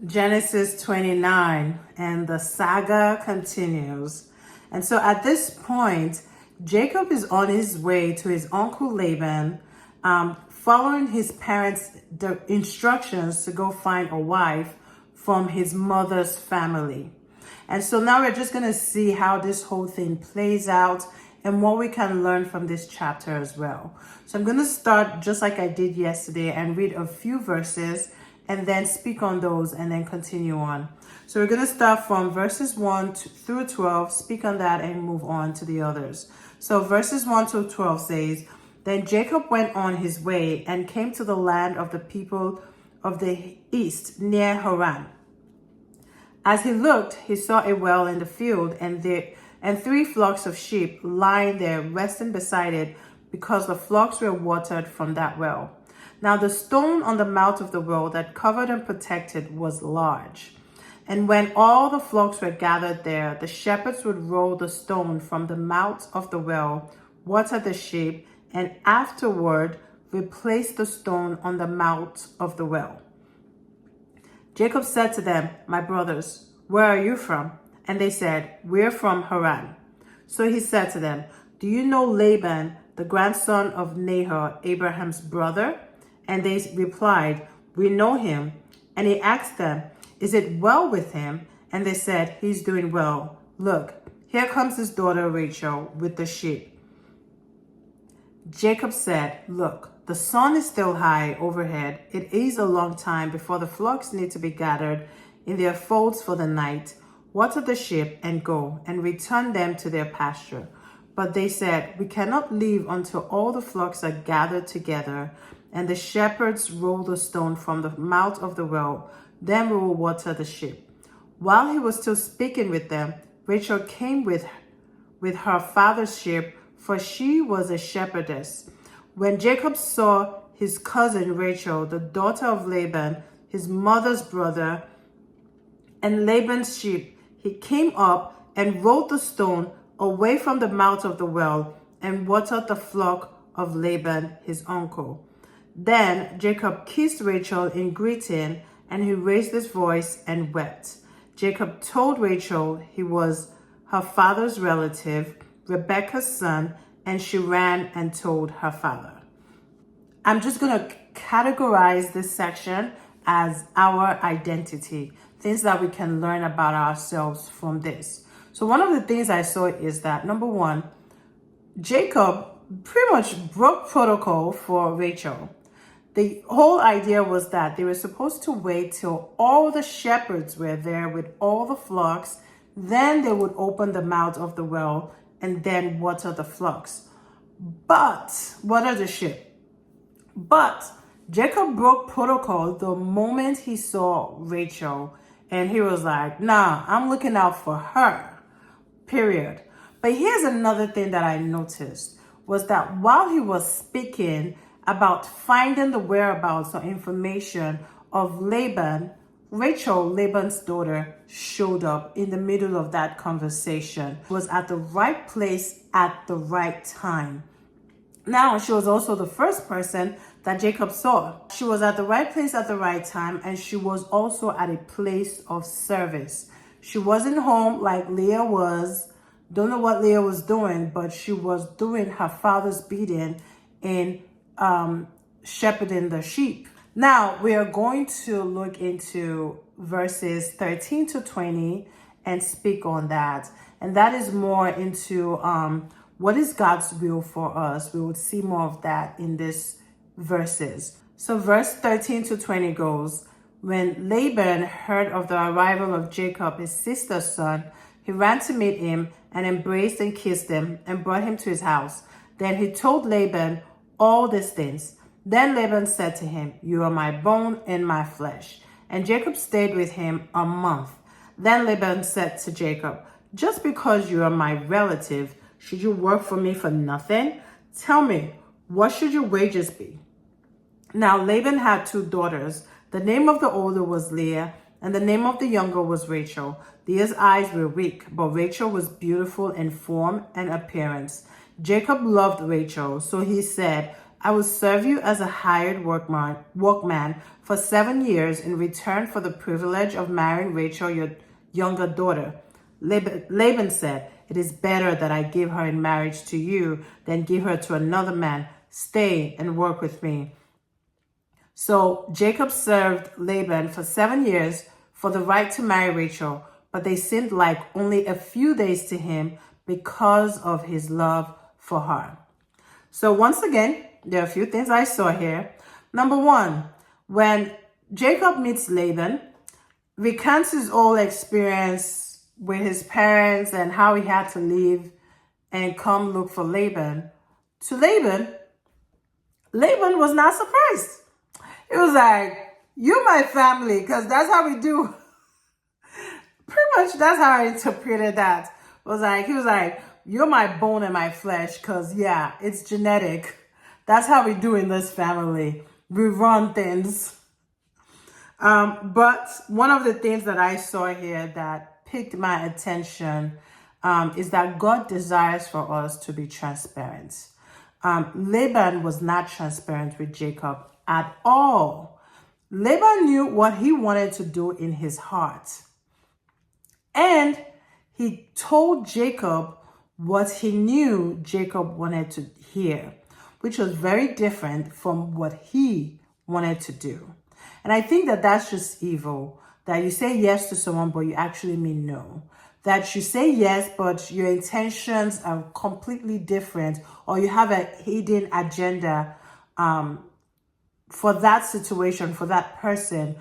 Genesis 29, and the saga continues. And so at this point, Jacob is on his way to his uncle Laban, following his parents' instructions to go find a wife from his mother's family. And so now we're just going to see how this whole thing plays out and what we can learn from this chapter as well. So I'm going to start just like I did yesterday and read a few verses and then speak on those and then continue on. So we're going to start from verses 1 through 12, speak on that and move on to the others. So verses 1 to 12 says, Then Jacob went on his way and came to the land of the people of the east near Haran. As he looked, he saw a well in the field and 3 flocks of sheep lying there resting beside it because the flocks were watered from that well. Now the stone on the mouth of the well that covered and protected was large. And when all the flocks were gathered there, the shepherds would roll the stone from the mouth of the well, water the sheep, and afterward replace the stone on the mouth of the well. Jacob said to them, My brothers, where are you from? And they said, We're from Haran. So he said to them, Do you know Laban, the grandson of Nahor, Abraham's brother? And they replied, We know him. And he asked them, Is it well with him? And they said, He's doing well. Look, here comes his daughter Rachel with the sheep. Jacob said, Look, the sun is still high overhead. It is a long time before the flocks need to be gathered in their folds for the night. Water the sheep and go and return them to their pasture. But they said, We cannot leave until all the flocks are gathered together and the shepherds roll the stone from the mouth of the well. Then we will water the sheep. While he was still speaking with them, Rachel came with her father's sheep, for she was a shepherdess. When Jacob saw his cousin Rachel, the daughter of Laban, his mother's brother, and Laban's sheep, he came up and rolled the stone away from the mouth of the well and watered the flock of Laban, his uncle. Then Jacob kissed Rachel in greeting, and he raised his voice and wept. Jacob told Rachel he was her father's relative, Rebekah's son, and she ran and told her father. I'm just going to categorize this section as our identity, things that we can learn about ourselves from this. So one of the things I saw is that, number one, Jacob pretty much broke protocol for Rachel. The whole idea was that they were supposed to wait till all the shepherds were there with all the flocks. Then they would open the mouth of the well and then water the flocks. But water the sheep. But Jacob broke protocol the moment he saw Rachel. And he was like, Nah, I'm looking out for her. Period. But here's another thing that I noticed was that while he was speaking about finding the whereabouts or information of Laban, Rachel, Laban's daughter, showed up in the middle of that conversation, was at the right place at the right time. Now, she was also the first person that Jacob saw. She was at the right place at the right time, and she was also at a place of service. She wasn't home like Leah was. Don't know what Leah was doing, but she was doing her father's bidding in shepherding the sheep. Now we are going to look into verses 13 to 20 and speak on that. And that is more into what is God's will for us. We would see more of that in these verses. So verse 13 to 20 goes, When Laban heard of the arrival of Jacob, his sister's son, he ran to meet him and embraced and kissed him and brought him to his house. Then he told Laban all these things. Then Laban said to him, You are my bone and my flesh. And Jacob stayed with him a month. Then Laban said to Jacob, Just because you are my relative, should you work for me for nothing? Tell me, what should your wages be? Now Laban had 2 daughters. The name of the older was Leah, and the name of the younger was Rachel. Leah's eyes were weak, but Rachel was beautiful in form and appearance. Jacob loved Rachel, so he said, I will serve you as a hired workman for 7 years in return for the privilege of marrying Rachel, your younger daughter. Laban said, it is better that I give her in marriage to you than give her to another man. Stay and work with me. So Jacob served Laban for 7 years for the right to marry Rachel, but they seemed like only a few days to him because of his love for her. So once again, there are a few things I saw here. Number one, when Jacob meets Laban, recounts his whole experience with his parents and how he had to leave and come look for Laban. To Laban was not surprised. It was like, you're my family, because that's how we do. Pretty much that's how I interpreted that. He was like, you're my bone and my flesh, because yeah, it's genetic. That's how we do in this family. We run things. But one of the things that I saw here that piqued my attention is that God desires for us to be transparent. Laban was not transparent with Jacob at all. Laban knew what he wanted to do in his heart. And he told Jacob what he knew Jacob wanted to hear, which was very different from what he wanted to do. And I think that that's just evil, that you say yes to someone, but you actually mean no. That you say yes, but your intentions are completely different, or you have a hidden agenda for that situation, for that person.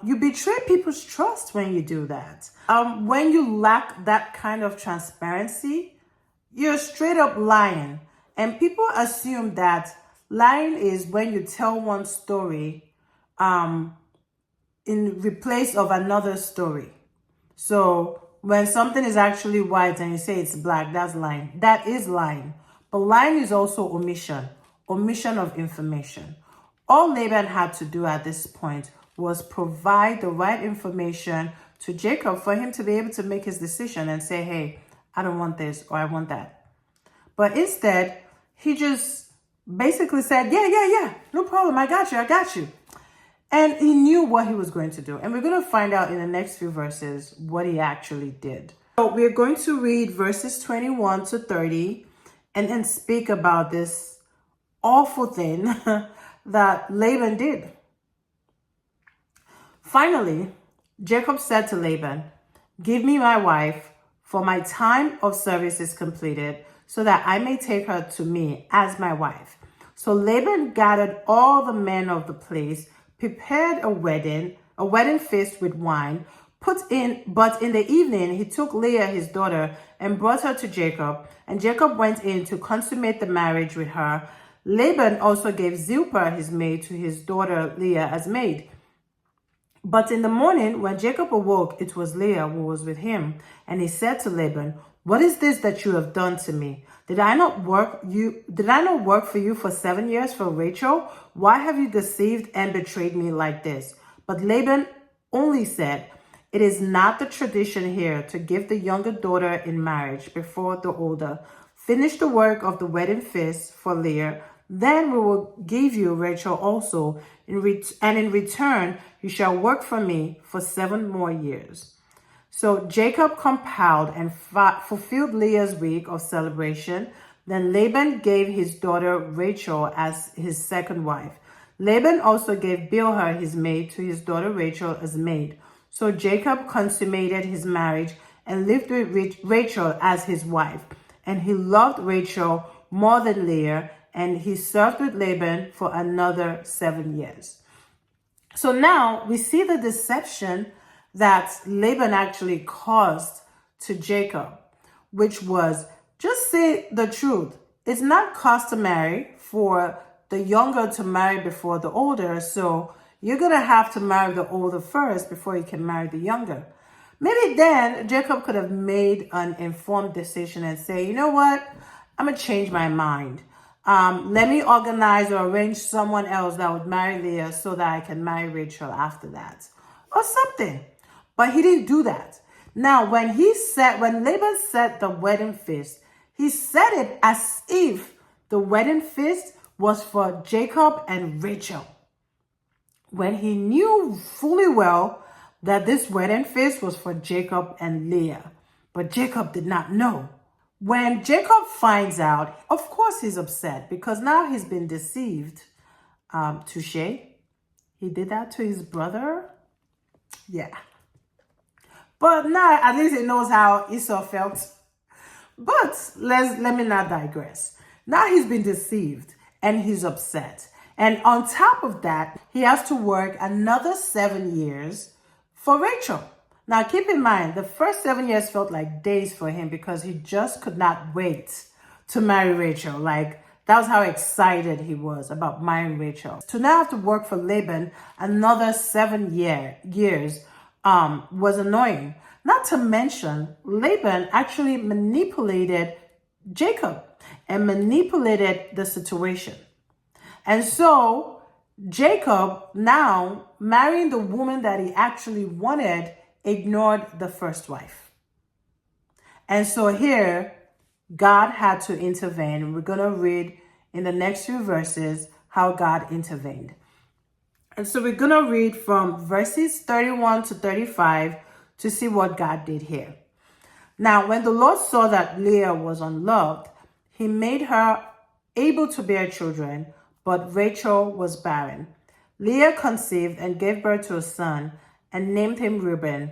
You betray people's trust when you do that. When you lack that kind of transparency, you're straight up lying. And people assume that lying is when you tell one story in replace of another story. So when something is actually white and you say it's black, that's lying. That is lying. But lying is also omission of information. All Laban had to do at this point was provide the right information to Jacob for him to be able to make his decision and say, hey, I don't want this or I want that. But instead, he just basically said, yeah, no problem. I got you. And he knew what he was going to do. And we're going to find out in the next few verses what he actually did. So we're going to read verses 21 to 30 and then speak about this awful thing that Laban did. Finally, Jacob said to Laban, give me my wife, for my time of service is completed, so that I may take her to me as my wife. So Laban gathered all the men of the place, prepared a wedding feast with wine, but in the evening he took Leah his daughter and brought her to Jacob, and Jacob went in to consummate the marriage with her. Laban also gave Zilpah his maid to his daughter Leah as maid. But in the morning, when Jacob awoke, it was Leah who was with him. And he said to Laban, what is this that you have done to me? Did I not work for you for 7 years for Rachel? Why have you deceived and betrayed me like this? But Laban only said, it is not the tradition here to give the younger daughter in marriage before the older. Finish the work of the wedding feast for Leah. Then we will give you Rachel also, and in return you shall work for me for 7 more years. So Jacob compiled and fulfilled Leah's week of celebration. Then Laban gave his daughter Rachel as his second wife. Laban also gave Bilhah his maid to his daughter Rachel as maid. So Jacob consummated his marriage and lived with Rachel as his wife. And he loved Rachel more than Leah, and he served with Laban for another 7 years. So now we see the deception that Laban actually caused to Jacob, which was, just say the truth. It's not customary for the younger to marry before the older, so you're going to have to marry the older first before you can marry the younger. Maybe then Jacob could have made an informed decision and say, you know what, I'm going to change my mind. Let me organize or arrange someone else that would marry Leah so that I can marry Rachel after that, or something. But he didn't do that. Now, when Laban set the wedding feast, he set it as if the wedding feast was for Jacob and Rachel. When he knew fully well that this wedding feast was for Jacob and Leah, but Jacob did not know. When Jacob finds out, of course he's upset because now he's been deceived. Touche. He did that to his brother. Yeah. But now at least he knows how Esau felt. But let me not digress. Now he's been deceived and he's upset. And on top of that, he has to work another 7 years for Rachel. Now keep in mind, the first 7 years felt like days for him because he just could not wait to marry Rachel. Like, that was how excited he was about marrying Rachel. To now have to work for Laban another 7 years was annoying. Not to mention, Laban actually manipulated Jacob and manipulated the situation. And so Jacob, now marrying the woman that he actually wanted, ignored the first wife. And so here, God had to intervene. We're going to read in the next few verses how God intervened. And so we're going to read from verses 31 to 35 to see what God did here. Now, when the Lord saw that Leah was unloved, he made her able to bear children, but Rachel was barren. Leah conceived and gave birth to a son and named him Reuben,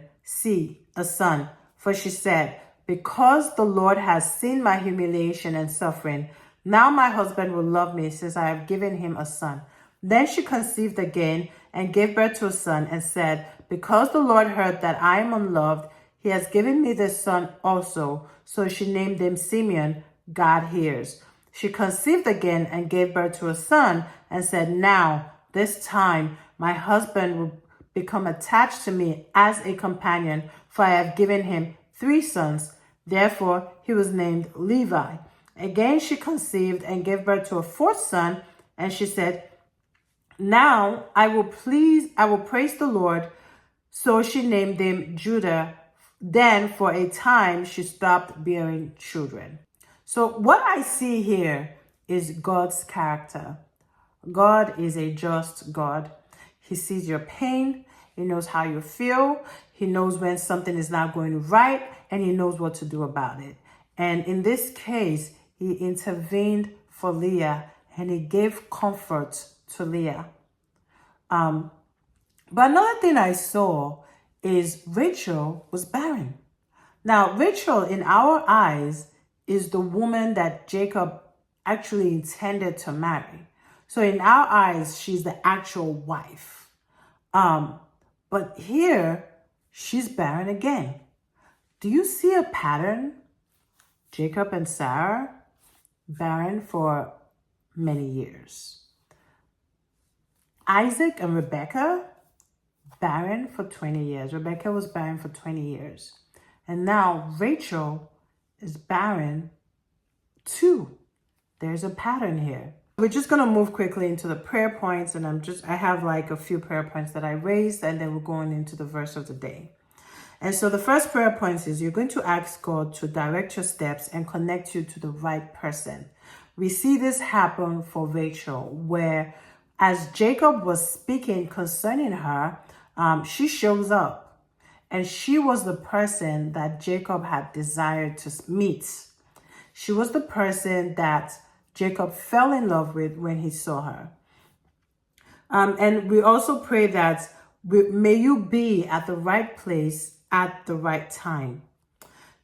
a son. For she said, because the Lord has seen my humiliation and suffering, now my husband will love me since I have given him a son. Then she conceived again and gave birth to a son and said, because the Lord heard that I am unloved, he has given me this son also. So she named him Simeon, God hears. She conceived again and gave birth to a son and said, now, this time, my husband will become attached to me as a companion, for I have given him 3 sons. Therefore, he was named Levi. Again, she conceived and gave birth to a 4th son, and she said, now I will praise the Lord. So she named him Judah. Then for a time, she stopped bearing children. So what I see here is God's character. God is a just God. He sees your pain. He knows how you feel. He knows when something is not going right, and he knows what to do about it. And in this case, he intervened for Leah, and he gave comfort to Leah. But another thing I saw is Rachel was barren. Now, Rachel, in our eyes, is the woman that Jacob actually intended to marry. So in our eyes, she's the actual wife. But here, she's barren again. Do you see a pattern? Jacob and Sarah, barren for many years. Isaac and Rebekah, barren for 20 years. Rebekah was barren for 20 years. And now Rachel is barren too. There's a pattern here. We're just going to move quickly into the prayer points, and I have like a few prayer points that I raised, and then we're going into the verse of the day. And so the first prayer point is you're going to ask God to direct your steps and connect you to the right person. We see this happen for Rachel, where as Jacob was speaking concerning her, she shows up, and she was the person that Jacob had desired to meet. She was the person that Jacob fell in love with when he saw her. And we also pray that may you be at the right place at the right time.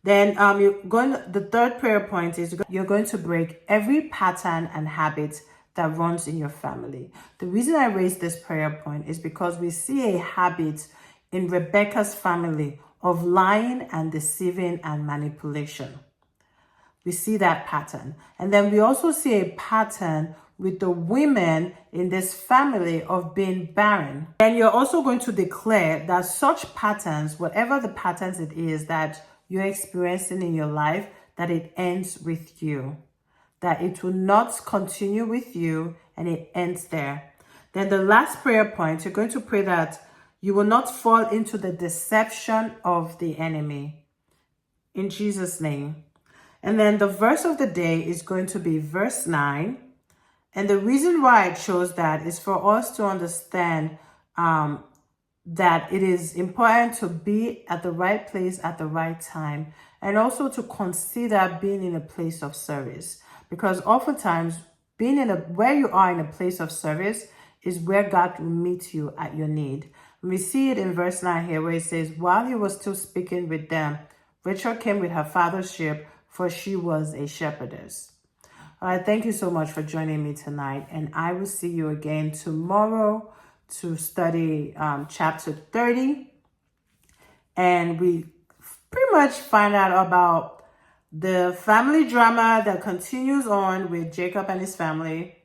Then the third prayer point is you're going to break every pattern and habit that runs in your family. The reason I raised this prayer point is because we see a habit in Rebekah's family of lying and deceiving and manipulation. We see that pattern. And then we also see a pattern with the women in this family of being barren. And you're also going to declare that such patterns, whatever the patterns it is that you're experiencing in your life, that it ends with you. That it will not continue with you and it ends there. Then the last prayer point, you're going to pray that you will not fall into the deception of the enemy. In Jesus' name. And then the verse of the day is going to be verse 9. And the reason why it shows that is for us to understand that it is important to be at the right place at the right time, and also to consider being in a place of service, because oftentimes being where you are in a place of service is where God will meet you at your need. We see it in verse 9 here, where it says, while he was still speaking with them, Rachel came with her father's sheep, for she was a shepherdess. All right, thank you so much for joining me tonight, and I will see you again tomorrow to study chapter 30, and we pretty much find out about the family drama that continues on with Jacob and his family,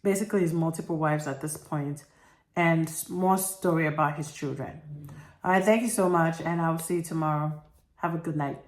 basically his multiple wives at this point, and more story about his children. All right, thank you so much, and I will see you tomorrow. Have a good night.